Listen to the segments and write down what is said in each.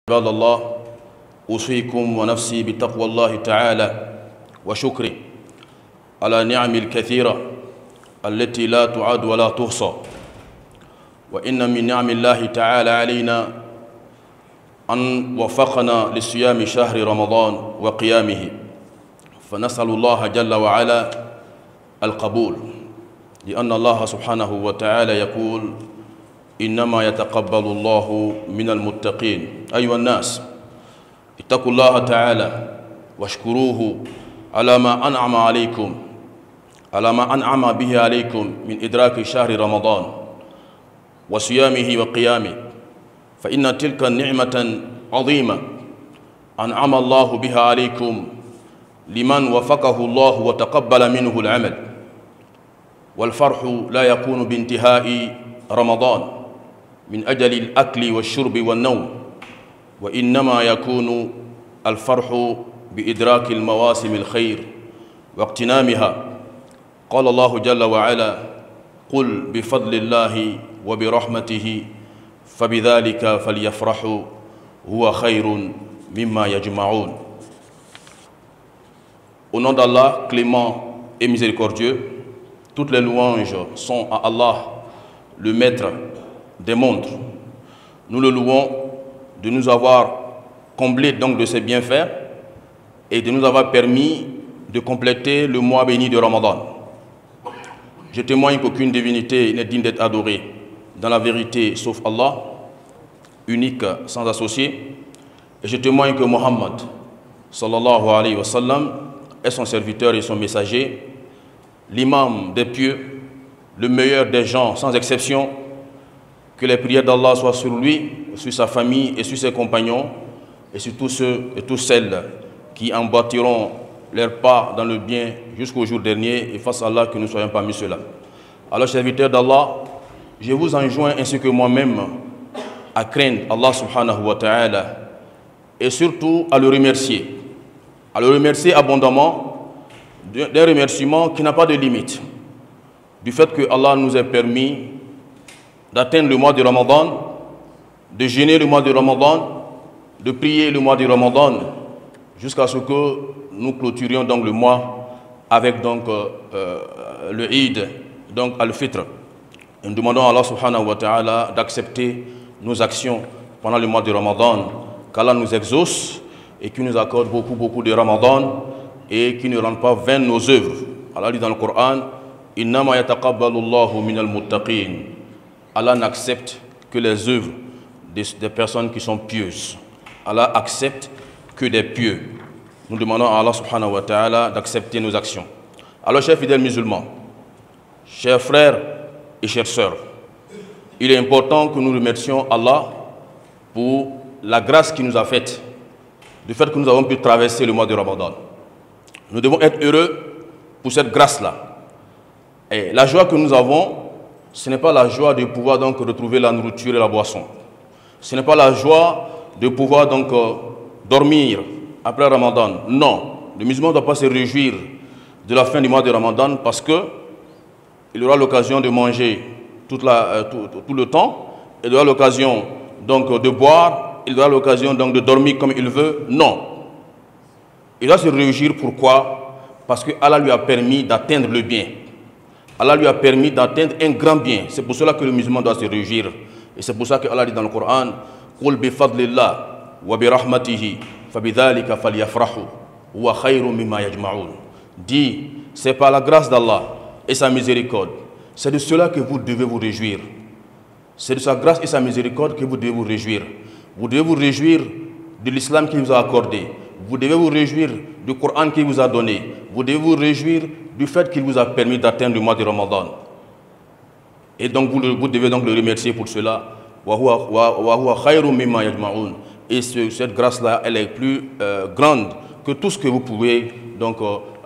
عباد الله أوصيكم ونفسي بتقوى الله تعالى وشكره على نعم الكثيرة التي لا تعد ولا تحصى. وإن من نعم الله تعالى علينا أن وفقنا لصيام شهر رمضان وقيامه، فنسأل الله جل وعلا القبول، لأن الله سبحانه وتعالى يقول: إنما يتقبل الله من المتقين. أيها الناس، اتقوا الله تعالى واشكروه على ما أنعم عليكم، على ما أنعم به عليكم من إدراك شهر رمضان وصيامه وقيامه، فإن تلك النعمة عظيمة أنعم الله بها عليكم لمن وفقه الله وتقبل منه العمل. والفرح لا يكون بانتهاء رمضان من أجل الأكل والشرب والنوم، وإنما يكون الفرح بإدراك المواسم الخير واغتنامها. قال الله جل وعلا: قل بفضل الله وبرحمته فبذلك فليفرحوا هو خير مما يجمعون. Au nom d'Allah, clément et miséricordieux, toutes les louanges sont à Allah, le maître des mondes. Nous le louons de nous avoir comblés donc de ses bienfaits et de nous avoir permis de compléter le mois béni de Ramadan. Je témoigne qu'aucune divinité n'est digne d'être adorée dans la vérité sauf Allah, unique sans associé. Et je témoigne que Mohammed sallallahu alayhi wa sallam est son serviteur et son messager, l'imam des pieux, le meilleur des gens sans exception. Que les prières d'Allah soient sur lui, sur sa famille et sur ses compagnons, et sur tous ceux et toutes celles qui en bâtiront leur pas dans le bien jusqu'au jour dernier, et face à Allah que nous soyons parmi ceux-là. Alors, serviteurs d'Allah, je vous enjoins ainsi que moi-même à craindre Allah subhanahu wa ta'ala et surtout à le remercier abondamment, d'un remerciement qui n'a pas de limite, du fait que Allah nous ait permis d'atteindre le mois de Ramadan, de jeûner le mois de Ramadan, de prier le mois de Ramadan, jusqu'à ce que nous clôturions donc le mois avec donc le Eid, donc Al-Fitr. Nous demandons à Allah subhanahu wa ta'ala d'accepter nos actions pendant le mois de Ramadan, qu'Allah nous exauce et qu'il nous accorde beaucoup de Ramadan et qu'il ne rende pas vaines nos œuvres. Allah dit dans le Coran: Innama yataqabbalu Allahu minal muttaqin. Allah n'accepte que les œuvres des personnes qui sont pieuses. Allah accepte que des pieux. Nous demandons à Allah subhanahu wa ta'ala d'accepter nos actions. Alors, chers fidèles musulmans, chers frères et chères sœurs, il est important que nous remercions Allah pour la grâce qu'il nous a faite, du fait que nous avons pu traverser le mois de Ramadan. Nous devons être heureux pour cette grâce-là. Et la joie que nous avons, ce n'est pas la joie de pouvoir donc retrouver la nourriture et la boisson. Ce n'est pas la joie de pouvoir donc dormir après Ramadan. Non, le musulman ne doit pas se réjouir de la fin du mois de Ramadan parce qu'il aura l'occasion de manger tout le temps, il aura l'occasion donc de boire, il aura l'occasion donc de dormir comme il veut. Non. Il doit se réjouir. Pourquoi? Parce que Allah lui a permis d'atteindre le bien. Allah lui a permis d'atteindre un grand bien. C'est pour cela que le musulman doit se réjouir. Et c'est pour ça que Allah dit dans le Coran: Qul bi fadlillah wa bi rahmatihi fabidhalika falyafrahu wa khayru mimma yajma'un. Dit, c'est par la grâce d'Allah et sa miséricorde. C'est de cela que vous devez vous réjouir. C'est de sa grâce et sa miséricorde que vous devez vous réjouir. Vous devez vous réjouir de l'islam qu'il vous a accordé. Vous devez vous réjouir du Coran qu'il vous a donné. Vous devez vous réjouir du fait qu'il vous a permis d'atteindre le mois de Ramadan. Et donc vous devez donc le remercier pour cela. Et cette grâce-là, elle est plus grande que tout ce que vous pouvez donc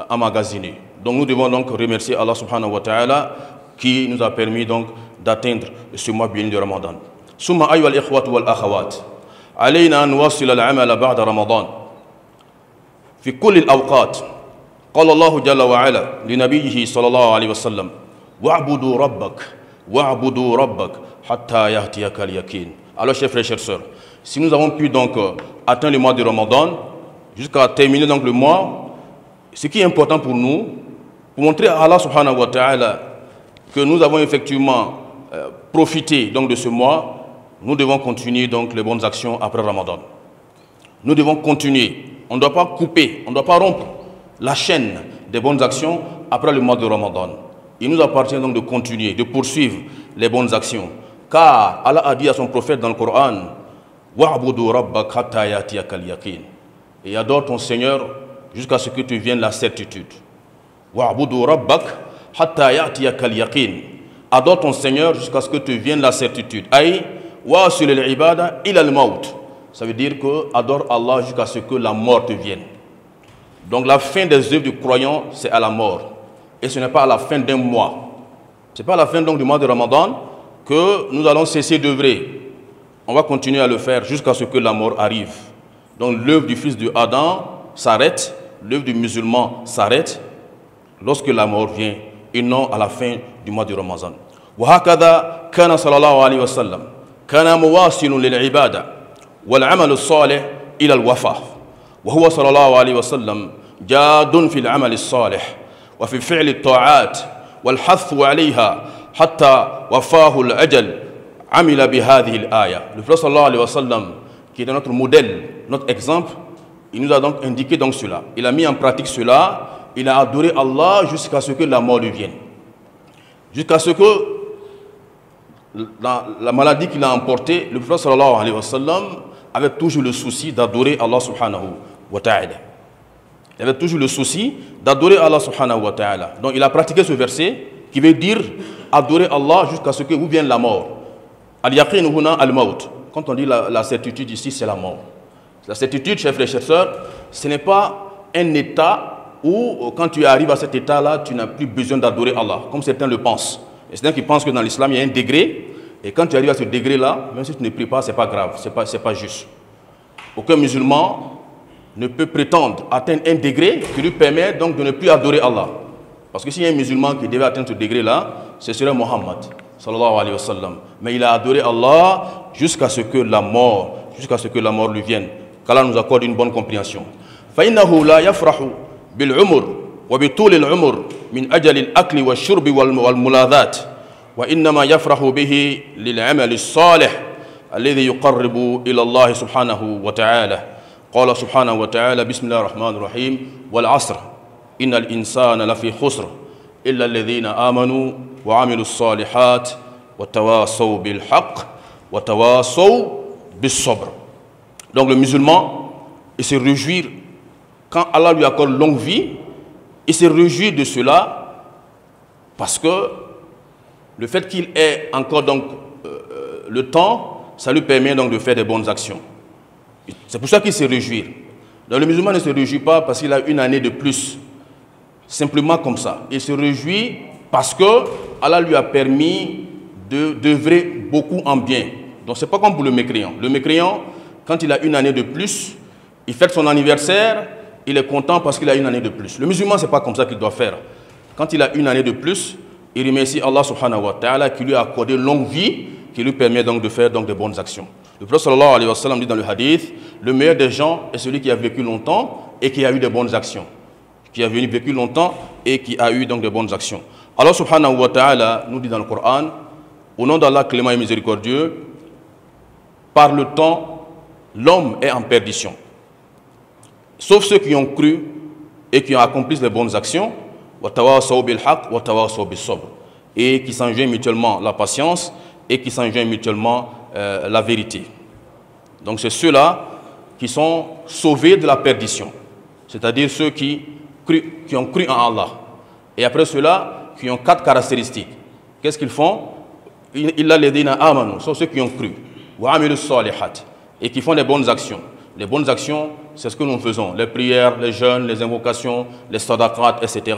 emmagasiner. Donc nous devons donc remercier Allah subhanahu wa ta'ala qui nous a permis donc d'atteindre ce mois béni de Ramadan. Summa ayyuha al-ikhwatu wal akhawat, alayna an nuwassil al-amala ba'da Ramadan fi kulli al-awqat. قال الله جل وعلا لنبيه صلى الله عليه وسلم: واعبدوا ربك hatta yahtiyak al-yakin. Alors, chers frères et chères sœurs, Si nous avons pu donc atteindre le mois de Ramadan, jusqu'à terminer donc le mois, ce qui est important pour nous, pour montrer à Allah subhanahu wa ta'ala que nous avons effectivement profité donc de ce mois, nous devons continuer donc les bonnes actions après Ramadan. Nous devons continuer. On ne doit pas couper, on ne doit pas rompre la chaîne des bonnes actions après le mois de Ramadan. Il nous appartient donc de continuer, de poursuivre les bonnes actions. Car Allah a dit à son prophète dans le Coran, wa'budu rabbak hatta yatiyakal yaqin. Et adore ton Seigneur jusqu'à ce que tu viennes la certitude. Wa'budu rabbak hatta yatiyakal yaqin. Adore ton Seigneur jusqu'à ce que tu viennes la certitude. Aïe, wasil al-ibada ila al-maut. Ça veut dire que adore Allah jusqu'à ce que la mort te vienne. Donc la fin des œuvres du croyant, c'est à la mort. Et ce n'est pas à la fin d'un mois. Ce n'est pas à la fin donc, du mois de Ramadan que nous allons cesser d'œuvrer. On va continuer à le faire jusqu'à ce que la mort arrive. Donc l'œuvre du fils de Adam s'arrête, l'œuvre du musulman s'arrête lorsque la mort vient et non à la fin du mois de Ramadan. وهكذا كان صلى الله عليه وسلم كان مواصل للعبادة والعمل الصالح إلى الوفاة وهو صلى الله عليه وسلم جاد في العمل الصالح وفي فعل الطاعات والحث عليها حتى وفاه الأجل عمل بهذه الآية. Le prophète sallallahu alayhi wa sallam, qui est notre modèle, notre exemple, il nous a donc indiqué donc cela. Il a mis en pratique cela. Il a adoré Allah jusqu'à ce que la mort lui vienne. Jusqu'à ce que la maladie qu'il a emportée, le prophète sallallahu alayhi wa sallam avait toujours le souci d'adorer Allah subhanahu wa ta'ala. Il avait toujours le souci d'adorer Allah subhanahu wa ta'ala. Donc il a pratiqué ce verset qui veut dire adorer Allah jusqu'à ce que vous vienne la mort. Al-yaqin huna al-maut. Quand on dit la certitude ici, c'est la mort. La certitude, chers frères et sœurs, ce n'est pas un état où quand tu arrives à cet état-là, tu n'as plus besoin d'adorer Allah, comme certains le pensent. Et certains qui pensent que dans l'islam, il y a un degré, et quand tu arrives à ce degré-là, même si tu ne pries pas, ce n'est pas grave, ce n'est pas juste. Aucun musulman ne peut prétendre atteindre un degré qui lui permet donc de ne plus adorer Allah. Parce que s'il y a un musulman qui devait atteindre ce degré-là, ce serait Mohammed, sallallahu alayhi wa sallam. Mais il a adoré Allah jusqu'à ce que la mort lui vienne. Qu'Allah nous accorde une bonne compréhension. فإنه لا يفرح بالعمر وبطول العمر من أجل الأكل والشرب والملاذات وإنما يفرح به للعمل الصالح الذي يقرب إلى الله سبحانه وتعالى. قال سبحانه وتعالى بسم الله الرحمن الرحيم والعصر إن الإنسان لفي خسر إلا الذين آمنوا وعملوا الصالحات وتواصوا بالحق وتواصوا بالصبر. Donc le musulman, il se réjouit quand Allah lui accorde longue vie, il se réjouit de cela parce que le fait qu'il ait encore donc le temps, ça lui permet donc de faire des bonnes actions. C'est pour ça qu'il se réjouit. Donc le musulman ne se réjouit pas parce qu'il a une année de plus, simplement comme ça. Il se réjouit parce que Allah lui a permis d'œuvrer beaucoup en bien. Donc c'est pas comme pour le mécréant. Le mécréant, quand il a une année de plus, il fête son anniversaire, il est content parce qu'il a une année de plus. Le musulman, ce n'est pas comme ça qu'il doit faire. Quand il a une année de plus, il remercie Allah subhanahu wa ta'ala qui lui a accordé longue vie, qui lui permet donc de faire donc de bonnes actions. Le prophète sallallahu alayhi wa sallam dit dans le hadith, le meilleur des gens est celui qui a vécu longtemps et qui a eu de bonnes actions. Qui a vécu longtemps et qui a eu donc de bonnes actions. Allah subhanahu wa ta'ala nous dit dans le Coran, au nom d'Allah clément et miséricordieux, par le temps, l'homme est en perdition. Sauf ceux qui ont cru et qui ont accompli les bonnes actions, et qui s'enjoignent mutuellement la patience et qui s'enjoignent mutuellement la vérité. Donc c'est ceux-là qui sont sauvés de la perdition. C'est-à-dire ceux qui ont cru en Allah. Et après ceux-là, qui ont 4 caractéristiques. Qu'est-ce qu'ils font? Illa ladina amanu, sauf ceux qui ont cru. Wa amilu salihat, et qui font des bonnes actions. Les bonnes actions, c'est ce que nous faisons. Les prières, les jeûnes, les invocations, les sadaqat, etc.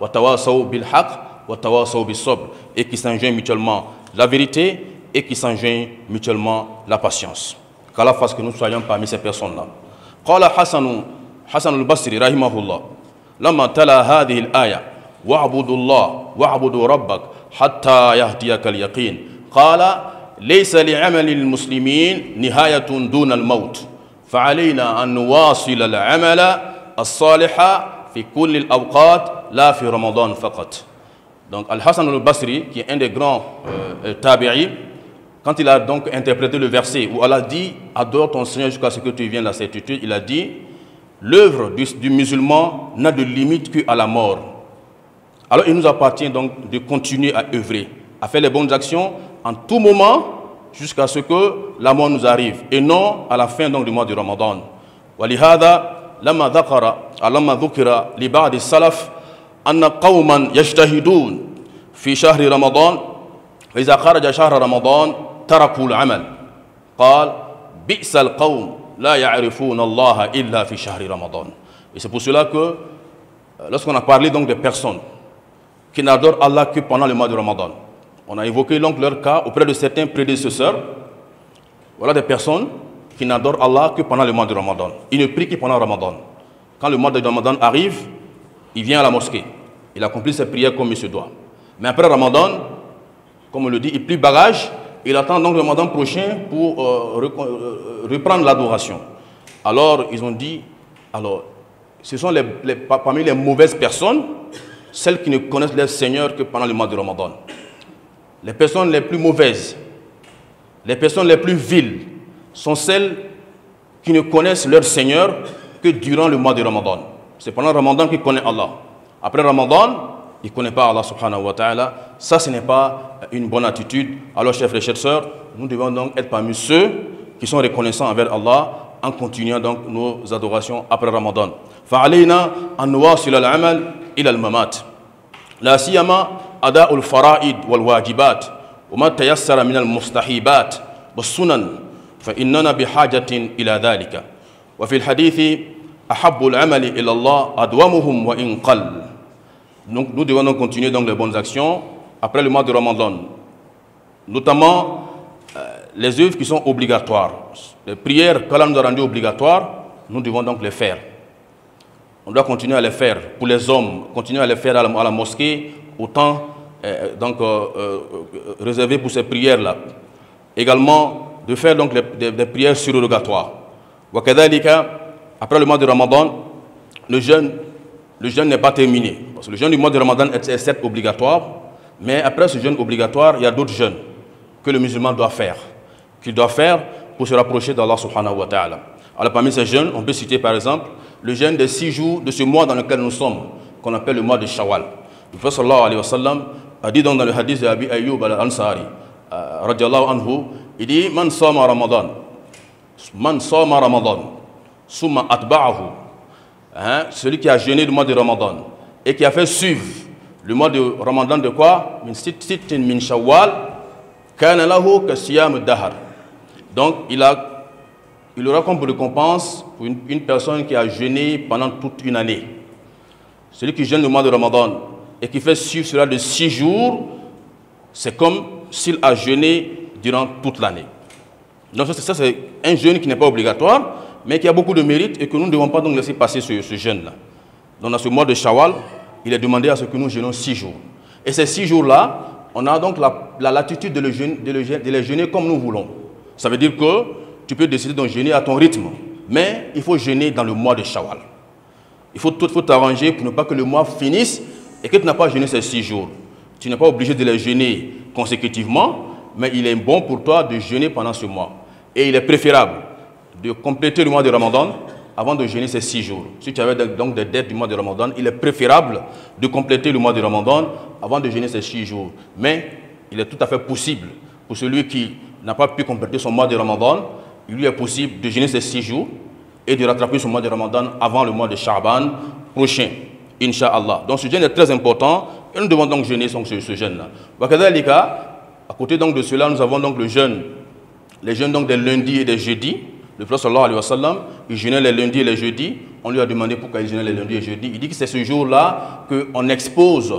Wa tawasaw bil haqq, wa tawasaw bis sabr, et qui s'enjoignent mutuellement la vérité et qui s'enjoignent mutuellement la patience. Qu'Allah fasse que nous soyons parmi ces personnes-là. Qala Hassan al-Basri rahimahullah, lamma tala hadhihi al-aya wa'budu Allah wa'budu rabbak hatta yahdiyaka al-yaqin. Qala ليس لعمل المسلمين نهاية دون الموت فعلينا أن نواصل العمل الصالح في كل الأوقات لا في رمضان فقط. Donc Al-Hassan al-Basri, qui est un des grands tabi'i, quand il a donc interprété le verset où Allah dit « Adore ton Seigneur jusqu'à ce que tu viennes la certitude », il a dit « L'œuvre du musulman n'a de limite qu'à la mort. » Alors il nous appartient donc de continuer à œuvrer, à faire les bonnes actions en tout moment jusqu'à ce que la mort nous arrive et non à la fin donc du mois du Ramadan. ولهذا لما ذكر لبعض السلف أن قوما يجتهدون في شهر رمضان فإذا خرج شهر رمضان تركوا العمل قال بئس القوم لا يعرفون الله إلا في شهر رمضان. Et c'est pour cela que lorsqu'on a parlé donc des personnes qui n'adorent Allah que pendant le mois de Ramadan, on a évoqué donc leur cas auprès de certains prédécesseurs. Voilà des personnes qui n'adorent Allah que pendant le mois de Ramadan. Ils ne prient que pendant le Ramadan. Quand le mois de Ramadan arrive, il vient à la mosquée. Il accomplit ses prières comme il se doit. Mais après Ramadan, comme on le dit, il plie bagage. Il attend donc le Ramadan prochain pour reprendre l'adoration. Alors, ils ont dit, alors, ce sont parmi les mauvaises personnes, celles qui ne connaissent leur Seigneur que pendant le mois de Ramadan. Les personnes les plus mauvaises, les personnes les plus viles, sont celles qui ne connaissent leur Seigneur que durant le mois de Ramadan. C'est pendant Ramadan qu'ils connaissent Allah. Après Ramadan, ils ne connaissent pas Allah subhanahu wa ta'ala. Ça, ce n'est pas une bonne attitude. Alors, chers frères et chères sœurs, nous devons donc être parmi ceux qui sont reconnaissants envers Allah en continuant donc nos adorations après Ramadan. فَعَلَيْنَا أَن نُوَاصِلَ الْعَمَلِ إِلَى الْمَمَاتِ لا سيما أداء الفرائض والواجبات وما تيسر من المستحبات والسنن فإننا بحاجة إلى ذلك وفي الحديث أحب العمل إلى الله أدومهم وإن قل. Donc nous devons donc continuer donc les bonnes actions après le mois de Ramadan, notamment les œuvres qui sont obligatoires, les prières qu'Allah nous a rendues obligatoires, nous devons donc les faire. On doit continuer à les faire pour les hommes, continuer à les faire à la mosquée, autant réservé pour ces prières-là. Également, de faire donc des prières surrogatoires. Après le mois de Ramadan, le jeûne n'est pas terminé. Parce que le jeûne du mois de Ramadan est certes obligatoire, mais après ce jeûne obligatoire, il y a d'autres jeûnes que le musulman doit faire, qu'il doit faire pour se rapprocher d'Allah subhanahu wa ta'ala. Alors parmi ces jeûnes, on peut citer par exemple le jeûne des 6 jours de ce mois dans lequel nous sommes, qu'on appelle le mois de Shawwal. Le prophète sallallahu alayhi wa sallam a dit donc dans le hadith de Abi Ayyub al-Ansari, radiallahu anhu, il dit « Man sama Ramadan, summa atba'ahu » celui qui a jeûné le mois de Ramadan et qui a fait suivre le mois de Ramadan de quoi? Min sittin min Shawwal, kana lahu ka siyam ad-dahr. Donc il aura comme récompense pour une personne qui a jeûné pendant toute une année. Celui qui jeûne le mois de Ramadan et qui fait suivre cela de 6 jours, c'est comme s'il a jeûné durant toute l'année. Donc ça c'est un jeûne qui n'est pas obligatoire, mais qui a beaucoup de mérite et que nous ne devons pas donc laisser passer ce jeûne-là. Donc dans ce mois de Shawwal, il est demandé à ce que nous jeûnons 6 jours. Et ces 6 jours-là, on a donc la latitude de les jeûner comme nous voulons. Ça veut dire que tu peux décider de jeûner à ton rythme, mais il faut jeûner dans le mois de Shawwal. Il faut t'arranger pour ne pas que le mois finisse et que tu n'as pas jeûné ces 6 jours. Tu n'es pas obligé de les jeûner consécutivement, mais il est bon pour toi de jeûner pendant ce mois. Et il est préférable de compléter le mois de Ramadan avant de jeûner ces 6 jours. Si tu avais donc des dettes du mois de Ramadan, il est préférable de compléter le mois de Ramadan avant de jeûner ces 6 jours. Mais il est tout à fait possible pour celui qui n'a pas pu compléter son mois de Ramadan, il lui est possible de jeûner ces 6 jours et de rattraper son mois de Ramadan avant le mois de Sha'ban prochain, Inch'Allah. Donc ce jeûne est très important et nous devons donc jeûner ce jeûne-là. À côté donc de cela, nous avons donc les jeûnes donc des lundis et des jeudis. Le prophète sallallahu alayhi wa sallam, il jeûnait les lundis et les jeudis. On lui a demandé pourquoi il jeûnait les lundis et les jeudis. Il dit que c'est ce jour-là qu'on expose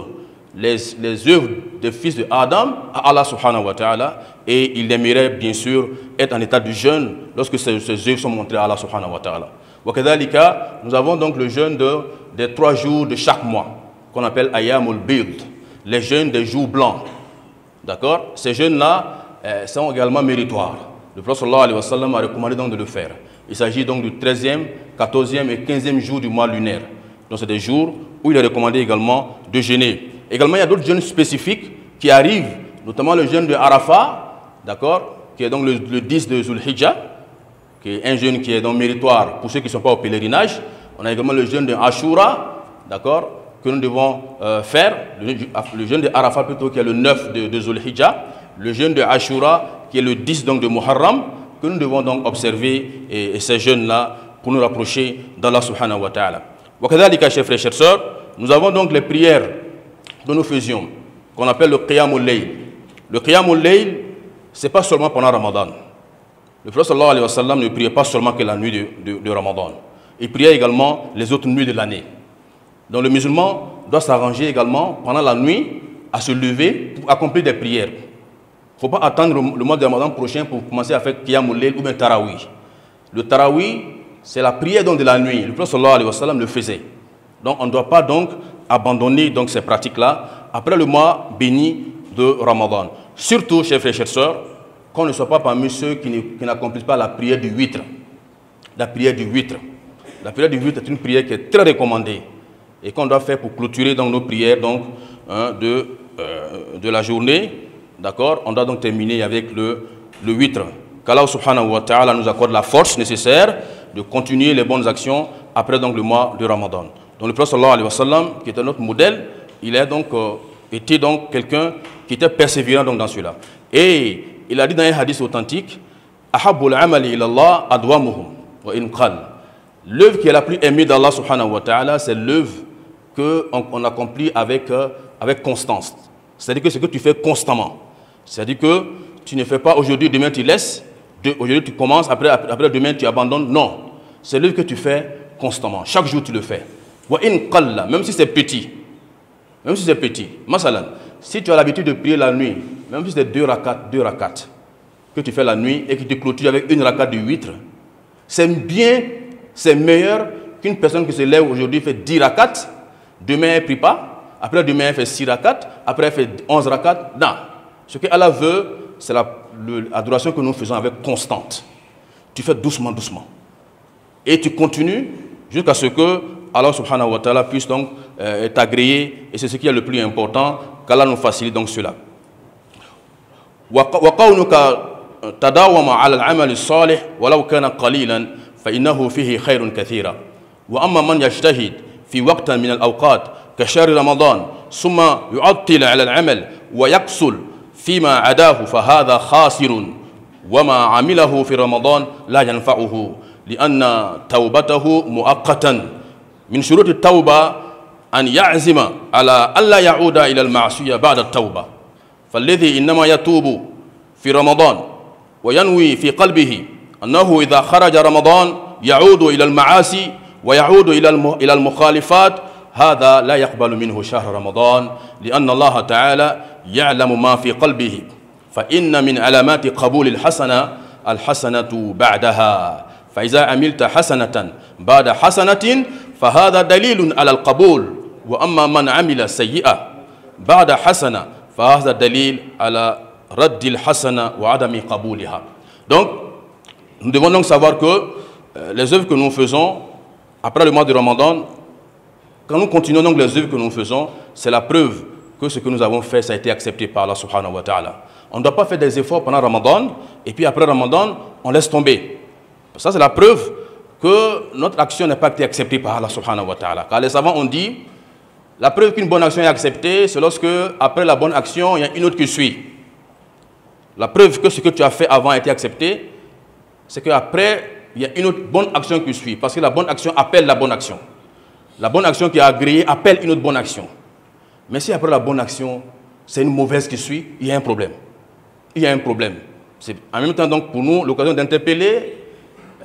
les œuvres des fils de Adam à Allah subhanahu wa ta'ala. Et il aimerait bien sûr être en état de jeûne lorsque ces œuvres sont montrées à Allah subhanahu wa ta'ala. Nous avons donc le jeûne des 3 jours de chaque mois, qu'on appelle Ayyamul Bid, les jeûnes des jours blancs. D'accord? Ces jeûnes-là, sont également méritoires. Le prophète sallallahu alayhi wa sallam a recommandé donc de le faire. Il s'agit donc du 13e, 14e et 15e jour du mois lunaire. Donc c'est des jours où il est recommandé également de jeûner. Également, il y a d'autres jeûnes spécifiques qui arrivent, notamment le jeûne de Arafat, d'accord, qui est donc le 10 de Zulhijjah, qui est un jeûne qui est donc méritoire pour ceux qui ne sont pas au pèlerinage. On a également le jeûne de Ashura, d'accord, que nous devons faire, le jeûne de Arafat plutôt, qui est le 9 de Zulhijjah, le jeûne de Ashura, qui est le 10 donc de Muharram, que nous devons donc observer, et ces jeûnes-là, pour nous rapprocher d'Allah subhanahu wa ta'ala. Wa kadhalika, chers frères et chères sœurs, nous avons donc les prières que nous faisions, qu'on appelle le Qiyamul Layl. Le Qiyamul Layl, ce n'est pas seulement pendant Ramadan. Le prophète sallallahu alayhi wa sallam ne priait pas seulement que la nuit de Ramadan. Il priait également les autres nuits de l'année. Donc le musulman doit s'arranger également pendant la nuit à se lever pour accomplir des prières. Il ne faut pas attendre le mois de Ramadan prochain pour commencer à faire Qiyamul Layl ou bien Tarawih. Le Tarawih, c'est la prière donc de la nuit. Le prophète sallallahu alayhi wa sallam le faisait. Donc on ne doit pas donc abandonner donc ces pratiques-là après le mois béni de Ramadan. Surtout, chers frères et chères sœurs, qu'on ne soit pas parmi ceux qui n'accomplissent pas la prière du huître. La prière du huître. La prière du huître est une prière qui est très recommandée et qu'on doit faire pour clôturer donc nos prières donc, de la journée. D'accord? On doit donc terminer avec le huître. Qu'Allah subhanahu wa ta'ala nous accorde la force nécessaire de continuer les bonnes actions après donc le mois de Ramadan. Donc le prophète sallallahu alayhi wa sallam, qui était notre modèle, il a donc été donc quelqu'un qui était persévérant donc dans cela. Et il a dit dans un hadith authentique, Ahabbul amali ila Allah adwamuhum wa in qal. L'œuvre qui est la plus aimée d'Allah subhanahu wa ta'ala, c'est l'œuvre qu'on accomplit avec constance. C'est-à-dire que ce que tu fais constamment. C'est-à-dire que tu ne fais pas aujourd'hui, demain tu laisses, aujourd'hui tu commences, après demain tu abandonnes. Non. C'est l'œuvre que tu fais constamment. Chaque jour tu le fais. Wa in qalla, même si c'est petit. Même si c'est petit. Masalan, si tu as l'habitude de prier la nuit, même si c'est deux rakats, que tu fais la nuit et que tu clôtures avec une rakat de huître, c'est bien, c'est meilleur qu'une personne qui se lève aujourd'hui fait 10 rakats, demain elle ne prie pas, après demain elle fait 6 rakats, après elle fait 11 rakats. Non. Ce que Allah veut, c'est l'adoration que nous faisons avec constante. Tu fais doucement, doucement. Et tu continues jusqu'à ce que Allah subhanahu wa ta'ala puisse donc t'agréer, et c'est ce qui est le plus important, qu'Allah nous facilite donc cela. وقولك تداوم على العمل الصالح ولو كان قليلا فإنه فيه خير كثيرا وأما من يجتهد في وقت من الأوقات كشهر رمضان ثم يعطل على العمل ويكسل فيما عداه فهذا خاسر وما عمله في رمضان لا ينفعه لأن توبته مؤقتا من شروط التوبة أن يعزم على ألا يعود إلى المعصية بعد التوبة فالذي إنما يتوب في رمضان وينوي في قلبه أنه إذا خرج رمضان يعود إلى المعاصي ويعود إلى المخالفات هذا لا يقبل منه شهر رمضان لأن الله تعالى يعلم ما في قلبه فإن من علامات قبول الحسنة بعدها فإذا عملت حسنة بعد حسنة فهذا دليل على القبول وأما من عمل سيئة بعد حسنة فهذا دليل على رد الحسنة وعدم قبولها. Donc, nous devons donc savoir que les œuvres que nous faisons après le mois de Ramadan, quand nous continuons donc les œuvres que nous faisons, c'est la preuve que ce que nous avons fait, ça a été accepté par Allah subhanahu wa ta'ala. On ne doit pas faire des efforts pendant Ramadan et puis après Ramadan, on laisse tomber. Ça, c'est la preuve que notre action n'a pas été acceptée par Allah subhanahu wa ta'ala. Car les savants ont dit, la preuve qu'une bonne action est acceptée, c'est lorsque, après la bonne action, il y a une autre qui suit. La preuve que ce que tu as fait avant a été accepté, c'est qu'après, il y a une autre bonne action qui suit. Parce que la bonne action appelle la bonne action. La bonne action qui est agréée appelle une autre bonne action. Mais si après la bonne action, c'est une mauvaise qui suit, il y a un problème. Il y a un problème. C'est en même temps donc pour nous l'occasion d'interpeller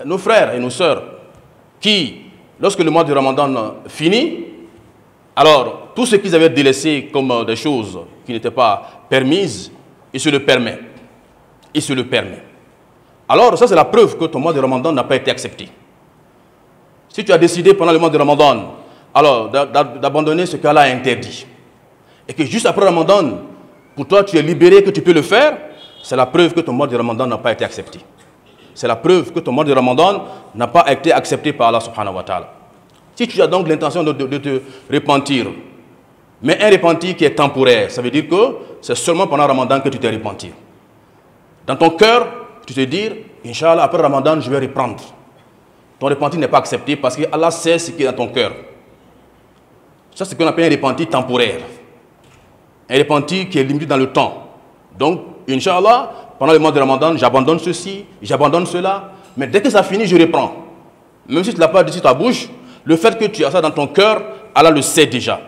nos frères et nos sœurs qui, lorsque le mois de Ramadan finit, alors tout ce qu'ils avaient délaissé comme des choses qui n'étaient pas permises, ils se le permettent. Ils se le permettent. Alors ça c'est la preuve que ton mois de Ramadan n'a pas été accepté. Si tu as décidé pendant le mois de Ramadan, alors d'abandonner ce qu'Allah a interdit, et que juste après Ramadan, pour toi tu es libéré, que tu peux le faire, c'est la preuve que ton mois de Ramadan n'a pas été accepté. C'est la preuve que ton mois de Ramadan n'a pas été accepté par Allah subhanahu wa ta'ala. Si tu as donc l'intention de te repentir, mais un repentir qui est temporaire, ça veut dire que c'est seulement pendant Ramadan que tu t'es repenti. Dans ton cœur, tu te dis, Inch'Allah, après Ramadan, je vais reprendre. Ton repentir n'est pas accepté parce que Allah sait ce qui est dans ton cœur. Ça, c'est ce qu'on appelle un repentir temporaire. Un repentir qui est limité dans le temps. Donc, Inch'Allah, pendant le mois de Ramadan, j'abandonne ceci, j'abandonne cela. Mais dès que ça finit, je reprends. Même si tu ne l'as pas dit sur ta bouche, le fait que tu as ça dans ton cœur, Allah le sait déjà.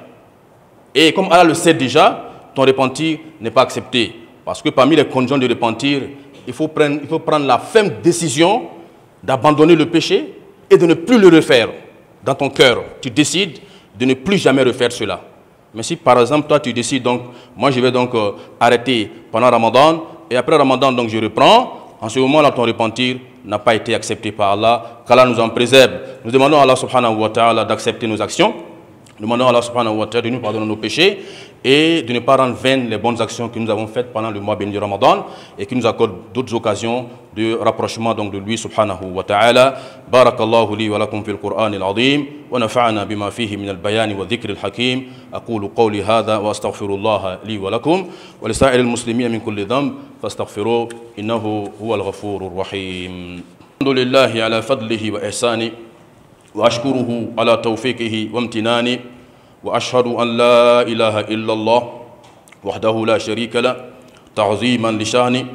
Et comme Allah le sait déjà, ton repentir n'est pas accepté. Parce que parmi les conditions de repentir, il faut prendre la ferme décision d'abandonner le péché et de ne plus le refaire. Dans ton cœur, tu décides de ne plus jamais refaire cela. Mais si par exemple, toi tu décides donc, moi je vais donc arrêter pendant Ramadan, et après Ramadan donc je reprends, en ce moment-là ton repentir n'a pas été accepté par Allah, qu'Allah nous en préserve. Nous demandons à Allah subhanahu wa ta'ala d'accepter nos actions. Nous demandons à Allah subhanahu wa ta'ala de nous pardonner nos péchés et de ne pas rendre vaines les bonnes actions que nous avons faites pendant le mois béni du Ramadan et qui nous accorde d'autres occasions de rapprochement donc de lui subhanahu wa ta'ala. Barakallahu li wa lakum fil Qur'an al-azim wa nafa'ana bima fihi min al-bayan wa dhikr al-hakim. Aqulu qawli hadha wa astaghfirullah li wa lakum wa li sa'il al-muslimin min kulli dhanb fastaghfiruhu innahu huwal ghafurur rahim. Alhamdulillahi ala fadlihi wa ihsani وأشكره على توفيقه وامتنانه وأشهد أن لا إله إلا الله وحده لا شريك له تعظيما لشانه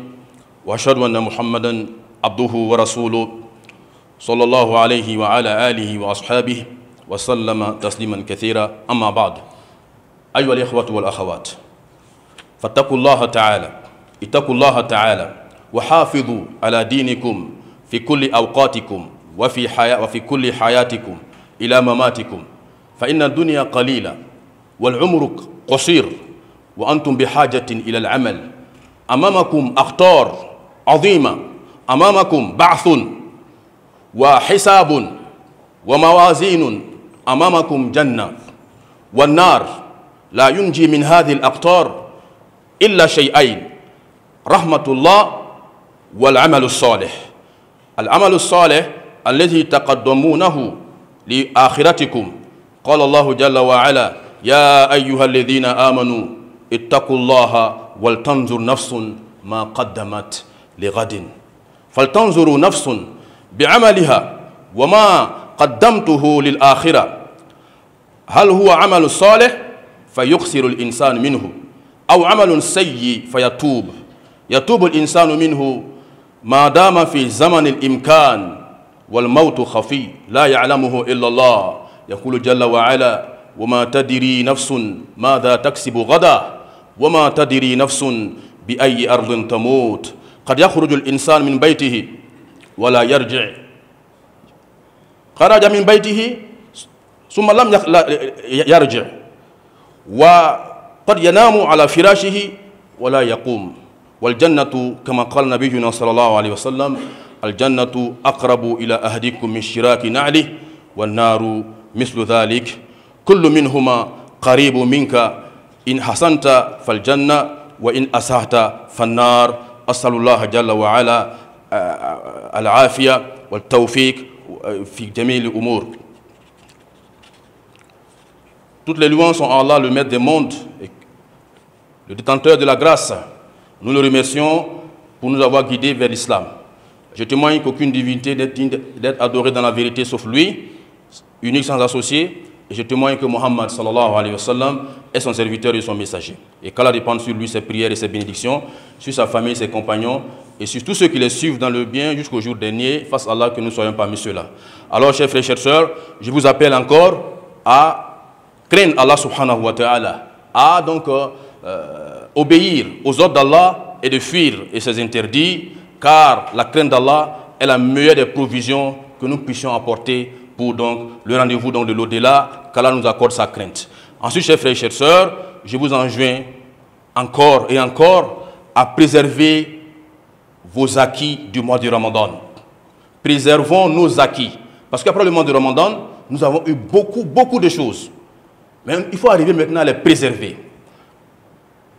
وأشهد أن محمدا عبده ورسوله صلى الله عليه وعلى آله وأصحابه وسلم تسليما كثيرا أما بعد أيها الإخوة والأخوات فاتقوا الله تعالى اتقوا الله تعالى وحافظوا على دينكم في كل أوقاتكم وفي كل حياتكم إلى مماتكم فإن الدنيا قليلة والعمر قصير وأنتم بحاجة إلى العمل أمامكم أخطار عظيمة أمامكم بعث وحساب وموازين أمامكم جنة والنار لا ينجي من هذه الأقطار إلا شيئين رحمة الله والعمل الصالح العمل الصالح الذي تقدمونه لآخرتكم قال الله جل وعلا يا أيها الذين آمنوا اتقوا الله ولتنظر نفس ما قدمت لغد فلتنظر نفس بعملها وما قدمته للآخرة هل هو عمل صالح فيخسر الإنسان منه أو عمل سيء يتوب الإنسان منه ما دام في زمن الإمكان والموت خفي لا يعلمه إلا الله يقول جل وعلا وما تدري نفس ماذا تكسب غدا وما تدري نفس بأي أرض تموت قد يخرج الإنسان من بيته ولا يرجع خرج من بيته ثم لم يرجع وقد ينام على فراشه ولا يقوم والجنة كما قال نبينا صلى الله عليه وسلم الجنة أقرب إلى أحدكم من شراك نعله والنار مثل ذلك كل منهما قريب منك إن حسنت فالجنة وإن أسأت فالنار أسأل الله جل وعلا العافية والتوفيق في جميع الأمور. Toutes les louanges sont à Allah, le maître des mondes, le détenteur de la grâce. Nous le remercions pour nous avoir guidés vers l'islam. Je témoigne qu'aucune divinité n'est digne d'être adorée dans la vérité sauf lui, unique sans associé. Et je témoigne que Muhammad sallallahu alayhi wa sallam est son serviteur et son messager. Et qu'Allah dépende sur lui ses prières et ses bénédictions, sur sa famille, ses compagnons et sur tous ceux qui les suivent dans le bien jusqu'au jour dernier, face à Allah que nous soyons parmi ceux-là. Alors, chers frères et chères sœurs, je vous appelle encore à craindre Allah subhanahu wa ta'ala, à donc obéir aux ordres d'Allah et de fuir et ses interdits, car la crainte d'Allah est la meilleure des provisions que nous puissions apporter pour donc le rendez-vous de l'au-delà, qu'Allah nous accorde sa crainte. Ensuite, chers frères et chères sœurs, je vous enjoins encore et encore à préserver vos acquis du mois du Ramadan. Préservons nos acquis. Parce qu'après le mois du Ramadan, nous avons eu beaucoup de choses. Mais il faut arriver maintenant à les préserver.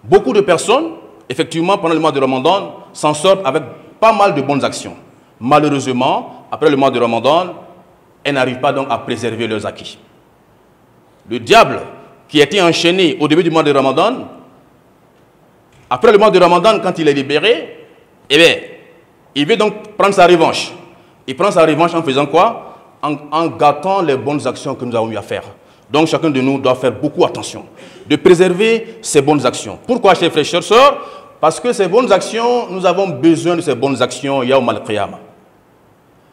Beaucoup de personnes, effectivement, pendant le mois de Ramadan, s'en sortent avec pas mal de bonnes actions. Malheureusement, après le mois de Ramadan, elles n'arrivent pas donc à préserver leurs acquis. Le diable, qui était enchaîné au début du mois de Ramadan, après le mois de Ramadan, quand il est libéré, eh bien, il veut donc prendre sa revanche. Il prend sa revanche en faisant quoi? En gâtant les bonnes actions que nous avons eu à faire. Donc chacun de nous doit faire beaucoup attention de préserver ces bonnes actions. Pourquoi, chers frères et sœurs? Parce que ces bonnes actions, nous avons besoin de ces bonnes actions Yawm al-Qiyamah.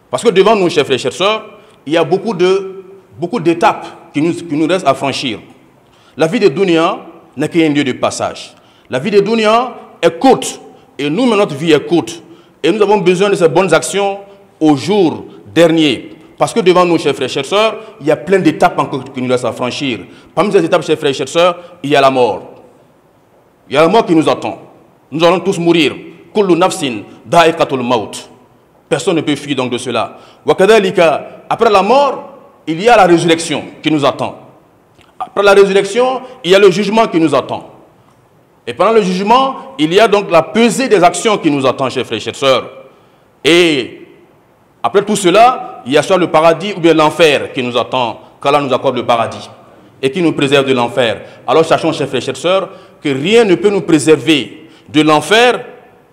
Parce que devant nous, chers frères et sœurs, il y a beaucoup d'étapes qui nous restent à franchir. La vie de Dunya n'est qu'un lieu de passage. La vie de Dunya est courte. Et nous, notre vie est courte. Et nous avons besoin de ces bonnes actions au jour dernier. Parce que devant nous, chers frères et sœurs, il y a plein d'étapes encore qui nous restent à franchir. Parmi ces étapes, chers frères et sœurs, il y a la mort. Il y a la mort qui nous attend. Nous allons tous mourir. Kullu nafsin da'iqatul maut. Personne ne peut fuir donc de cela. Wa kadhalika, après la mort, il y a la résurrection qui nous attend. Après la résurrection, il y a le jugement qui nous attend. Et pendant le jugement, il y a donc la pesée des actions qui nous attend, chers frères et sœurs. Et après tout cela, il y a soit le paradis ou bien l'enfer qui nous attend, qu'Allah nous accorde le paradis et qui nous préserve de l'enfer. Alors sachons, chers frères et sœurs, que rien ne peut nous préserver de l'enfer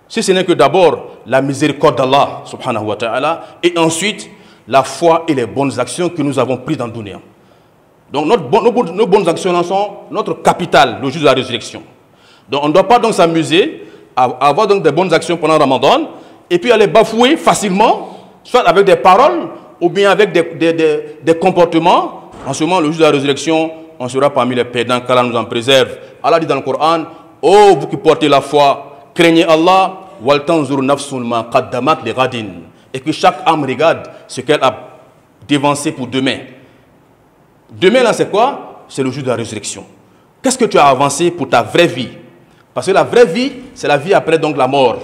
si ce n'est que d'abord la miséricorde d'Allah, subhanahu wa ta'ala, et ensuite la foi et les bonnes actions que nous avons prises dans le dunya. Donc nos bonnes actions sont notre capital, le jour de la résurrection. Donc on ne doit pas donc s'amuser à avoir donc des bonnes actions pendant Ramadan et puis à les bafouer facilement, soit avec des paroles ou bien avec des comportements. En ce moment, le jour de la résurrection, on sera parmi les perdants, qu'Allah nous en préserve. Allah dit dans le Coran, « Oh, vous qui portez la foi, craignez Allah, wal tanzur nafsun ma qaddamat li ghadin. » Et que chaque âme regarde ce qu'elle a dévancé pour demain. Demain, là, c'est quoi? C'est le jour de la résurrection. Qu'est-ce que tu as avancé pour ta vraie vie? Parce que la vraie vie, c'est la vie après donc la mort.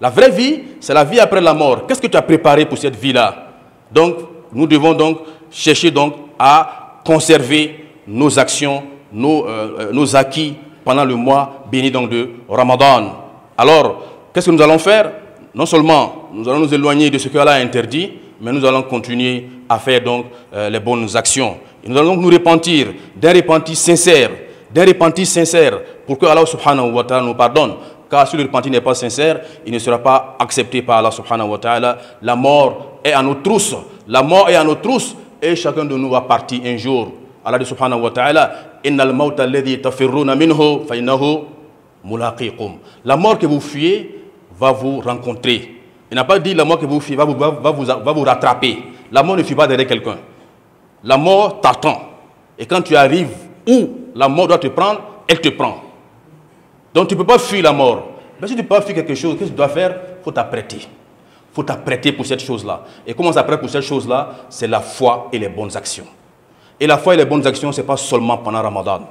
La vraie vie, c'est la vie après la mort. Qu'est-ce que tu as préparé pour cette vie-là? Donc, nous devons donc chercher donc à conserver nos actions, nos acquis pendant le mois béni donc de Ramadan. Alors, qu'est-ce que nous allons faire? Non seulement nous allons nous éloigner de ce qu'Allah a interdit, mais nous allons continuer à faire donc les bonnes actions. Et nous allons donc nous repentir d'un repentir sincère, pour que Allah subhanahu wa ta'ala nous pardonne. Car si le repentir n'est pas sincère, il ne sera pas accepté par Allah subhanahu wa ta'ala. La mort est à nos trousses. La mort est à nos trousses et chacun de nous va partir un jour. Allah dit subhanahu wa ta'ala, innal mawta alladhi tafirruna minhu fa innahu mulaqikum. La mort que vous fuyez va vous rencontrer. Il n'a pas dit la mort que vous fuyez va vous rattraper. La mort ne fuit pas derrière quelqu'un. La mort t'attend. Et quand tu arrives où la mort doit te prendre, elle te prend. Donc tu ne peux pas fuir la mort. Mais si tu ne peux pas fuir quelque chose, qu'est-ce que tu dois faire? Il faut t'apprêter. Il faut t'apprêter pour cette chose-là. Et comment s'apprêter pour cette chose-là? C'est la foi et les bonnes actions. Et la foi et les bonnes actions, ce n'est pas seulement pendant Ramadan.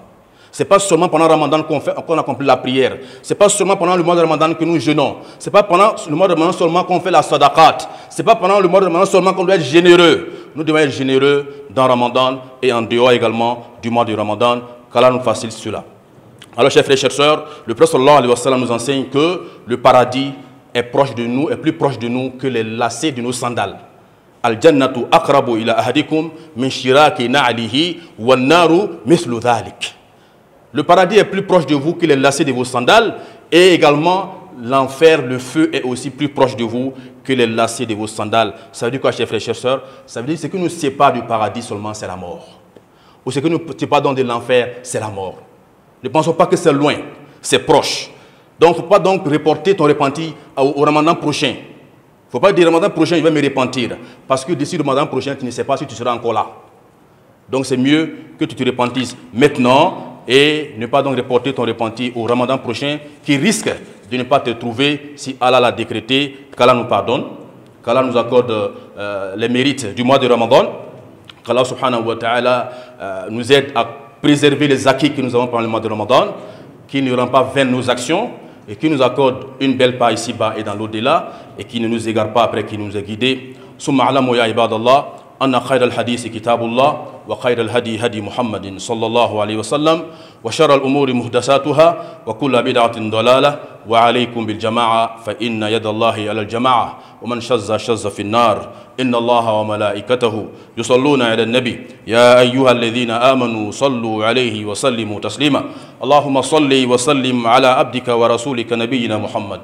Ce n'est pas seulement pendant Ramadan qu'on accomplit la prière. Ce n'est pas seulement pendant le mois de Ramadan que nous jeûnons. Ce n'est pas pendant le mois de Ramadan seulement qu'on fait la sadaqat. Ce n'est pas pendant le mois de Ramadan seulement qu'on doit être généreux. Nous devons être généreux dans Ramadan et en dehors également du mois de Ramadan. Qu'Allah nous facilite cela. Alors, chers frères et chers sœurs, le prophète sallallahu alayhi wa sallam nous enseigne que le paradis est proche de nous, est plus proche de nous que les lacets de nos sandales. Al-jannatu aqrabu ila ahadikum min shiraki na'lihi wan naru mithlu dhalik. Le paradis est plus proche de vous que les lacets de vos sandales et également l'enfer, le feu est aussi plus proche de vous que les lacets de vos sandales. Ça veut dire quoi, chers frères et chers sœurs? Ça veut dire que ce qui nous sépare du paradis seulement, c'est la mort. Ou ce qui nous sépare donc de l'enfer, c'est la mort. Ne pensons pas que c'est loin, c'est proche. Donc, il ne faut pas donc reporter ton repentir au Ramadan prochain. Il ne faut pas dire Ramadan prochain, je vais me repentir. Parce que d'ici le Ramadan prochain, tu ne sais pas si tu seras encore là. Donc, c'est mieux que tu te repentisses maintenant et ne pas donc reporter ton repentir au Ramadan prochain qui risque de ne pas te trouver si Allah l'a décrété, qu'Allah nous pardonne, qu'Allah nous accorde les mérites du mois de Ramadan, qu'Allah subhanahu wa ta'ala nous aide à préserver les acquis que nous avons pendant le mois de Ramadan, qui ne rend pas vaines nos actions et qui nous accorde une belle part ici-bas et dans l'au-delà et qui ne nous égare pas après, qui nous a guidés. Summa alamu ya ibadallah, anna khayra al-hadith kitabullah wa khayra al-hadi hadi Muhammadin sallallahu alayhi wa sallam وشر الأمور محدثاتها وكل بدعة ضلالة وعليكم بالجماعة فإن يد الله على الجماعة ومن شذ في النار إن الله وملائكته يصلون على النبي يا أيها الذين آمنوا صلوا عليه وسلموا تسليما اللهم صل وسلم على عبدك ورسولك نبينا محمد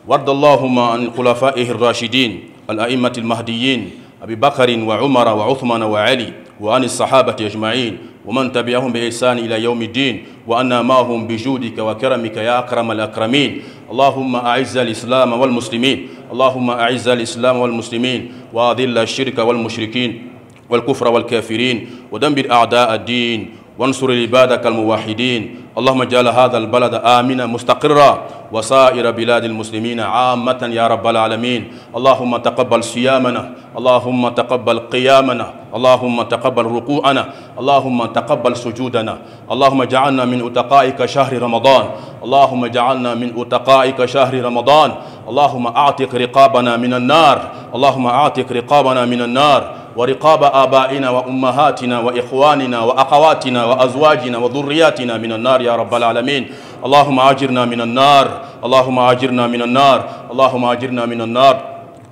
وارض اللهم عن خلفائه الراشدين الأئمة المهديين أبي بكر وعمر وعثمان وعلي وعن الصحابة أجمعين ومن تبعهم بإحسان إلى يوم الدين وأنا معهم بجودك وكرمك يا أكرم الأكرمين اللهم أعز الإسلام والمسلمين اللهم أعز الإسلام والمسلمين وأذل الشرك والمشركين والكفر والكافرين ودمر أعداء الدين وانصر عبادك الموحدين اللهم اجعل هذا البلد آمنا مستقرا وسائر بلاد المسلمين عامة يا رب العالمين اللهم تقبل صيامنا اللهم تقبل قيامنا اللهم تقبل ركوعنا اللهم تقبل سجودنا اللهم اجعلنا من أتقائك شهر رمضان اللهم اجعلنا من أتقائك شهر رمضان اللهم أعتق رقابنا من النار اللهم أعتق رقابنا من النار ورقاب آبائنا وأمهاتنا وإخواننا وأخواتنا وأزواجنا وذرياتنا من النار يا رب العالمين اللهم أجرنا من النار اللهم أجرنا من النار اللهم أجرنا من النار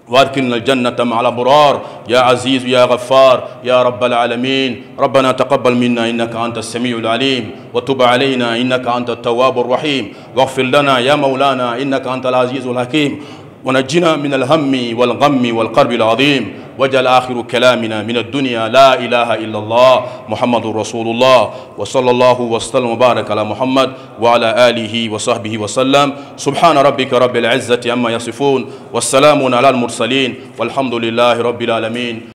وادخلنا الجنة مع الأبرار يا عزيز يا غفار يا رب العالمين ربنا تقبل منا إنك أنت السميع العليم وتب علينا إنك أنت التواب الرحيم واغفر لنا يا مولانا إنك أنت العزيز الحكيم ونجنا من الهم والغم والقرب العظيم وجل آخر كلامنا من الدنيا لا إله إلا الله محمد رسول الله وصلى الله وسلم وبارك على محمد وعلى آله وصحبه وسلم سبحان ربك رب العزة عما يصفون والسلام على المرسلين والحمد لله رب العالمين.